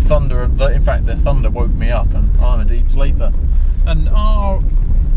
Thunder, in fact the thunder woke me up and I'm a deep sleeper. And our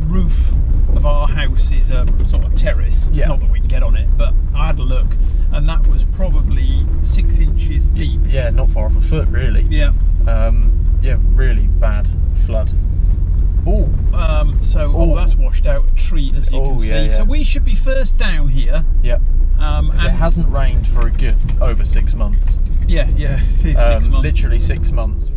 roof of our house is a sort of terrace. Yeah. Not that we can get on it, but I had a look, and that was probably 6 inches deep. Yeah, not far off a foot really. Yeah. Yeah, really bad flood. Oh. So that's washed out a tree, as you can see. Yeah. So we should be first down here. Yep. And it hasn't rained for a good over 6 months. Yeah, 6 months. Literally 6 months.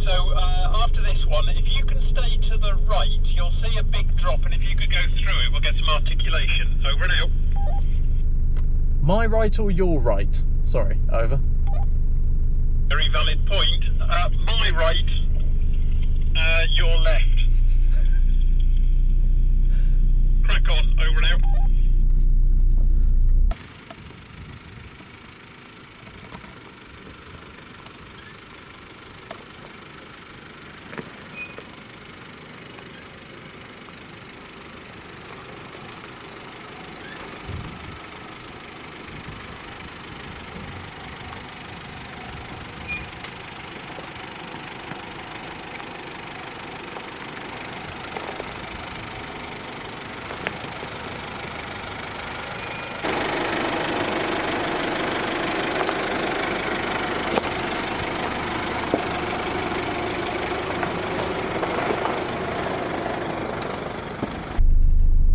So after this one, if you can stay to the right, you'll see a big drop, and if you could go through it, we'll get some articulation. Over and out. My right or your right? Sorry, over. Very valid point. My right, your left. Crack on, over and out.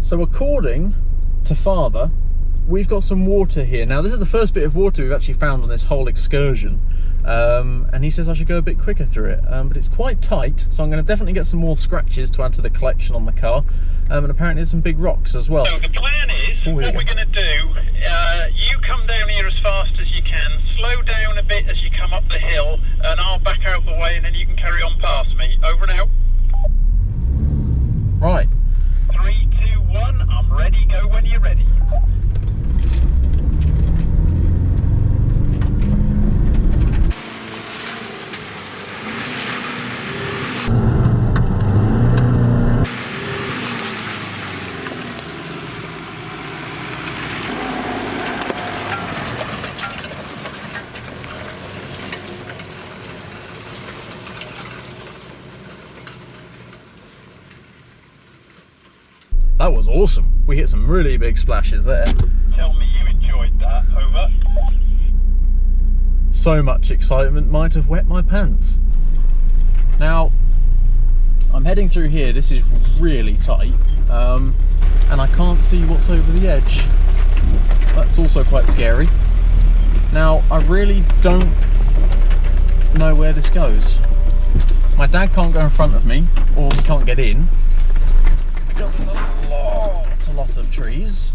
So according to Father, we've got some water here. Now this is the first bit of water we've actually found on this whole excursion. And he says I should go a bit quicker through it, but it's quite tight, so I'm going to definitely get some more scratches to add to the collection on the car. And apparently there's some big rocks as well. So the plan is, what we're going to do, you come down here as fast as you can, slow down a bit as you come up the hill, and I'll back out the way, and then you can carry on past me. Over and out. Right. 3, 2, 1, I'm ready, go when you're ready. That was awesome. We hit some really big splashes there. Tell me you enjoyed that. Over. So much excitement might have wet my pants. Now, I'm heading through here. This is really tight, and I can't see what's over the edge. That's also quite scary. Now, I really don't know where this goes. My dad can't go in front of me, or he can't get in, because of a lot of trees,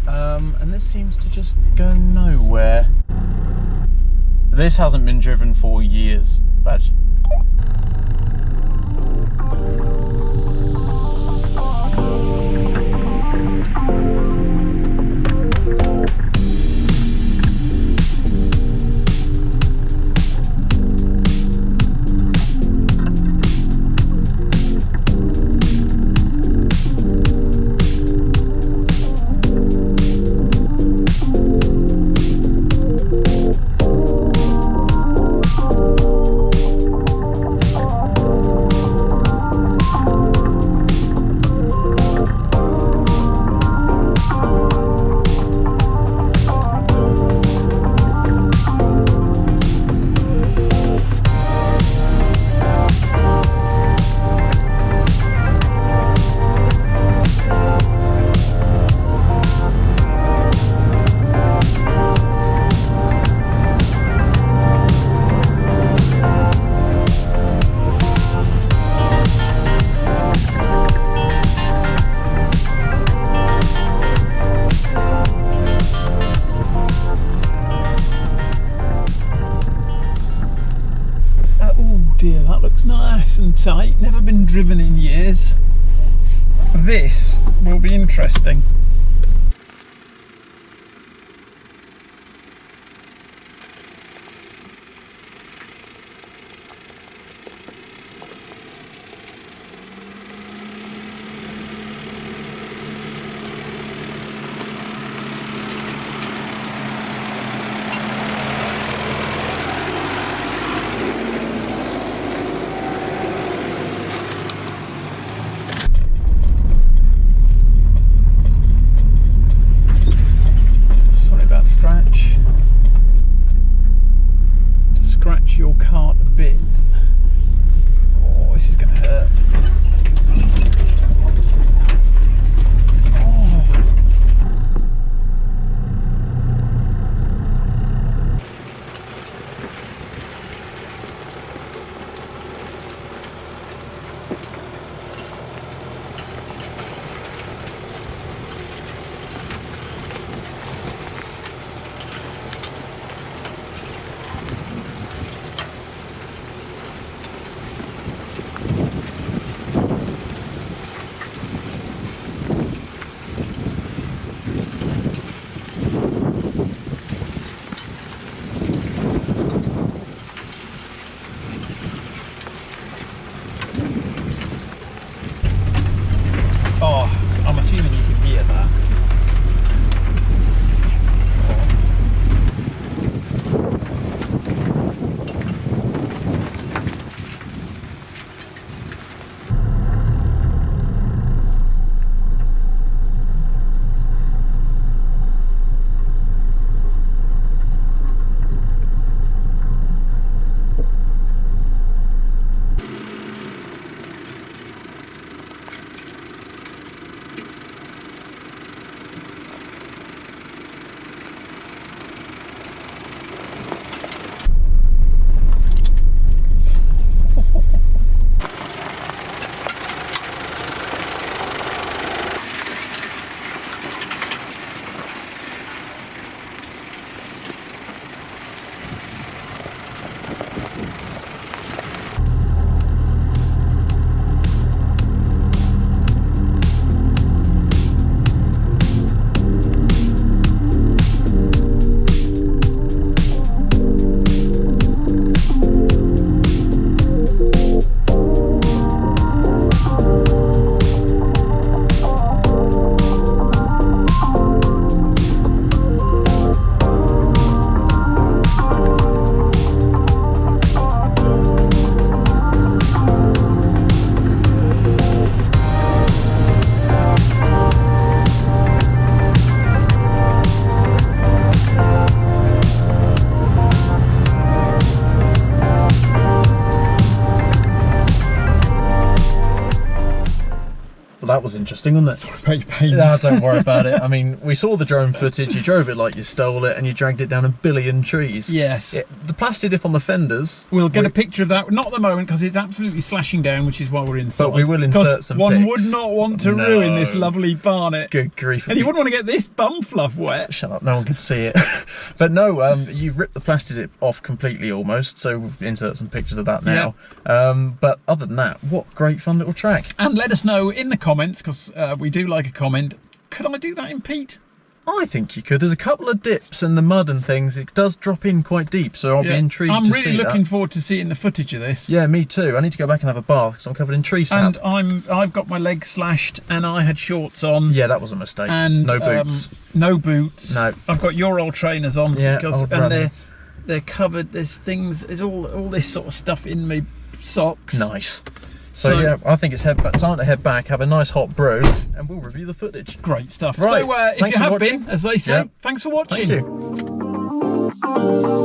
and this seems to just go nowhere. This hasn't been driven for years, Badge. Nice and tight, never been driven in years. This will be interesting. That was interesting, wasn't it? Sorry about your pain. No, don't worry about it. I mean, we saw the drone footage, you drove it like you stole it, and you dragged it down a billion trees. Yes. The plasti dip on the fenders. We'll get a picture of that, not at the moment, because it's absolutely slashing down, which is why we're inside. But we will insert some one pics. would not want to ruin this lovely barnet. Good grief. And you wouldn't want to get this bum fluff wet. Shut up, no one can see it. But no, you've ripped the plasti dip off completely almost, so we'll insert some pictures of that now. But other than that, what great fun little track. And let us know in the comments, because we do like a comment, could I do that in peat? I think you could. There's a couple of dips in the mud and things. It does drop in quite deep, so I'll be intrigued to see that. I'm really looking forward to seeing the footage of this. Yeah, me too. I need to go back and have a bath because I'm covered in tree sap. And I've got my legs slashed and I had shorts on. Yeah, that was a mistake. And no boots. No boots. No. I've got your old trainers on. Yeah, and they're covered. There's things. There's all this sort of stuff in my socks. Nice. So yeah, I think it's time to head back, have a nice hot brew, and we'll review the footage. Great stuff. Right. So if you have been, as they say, thanks for watching. Thank you.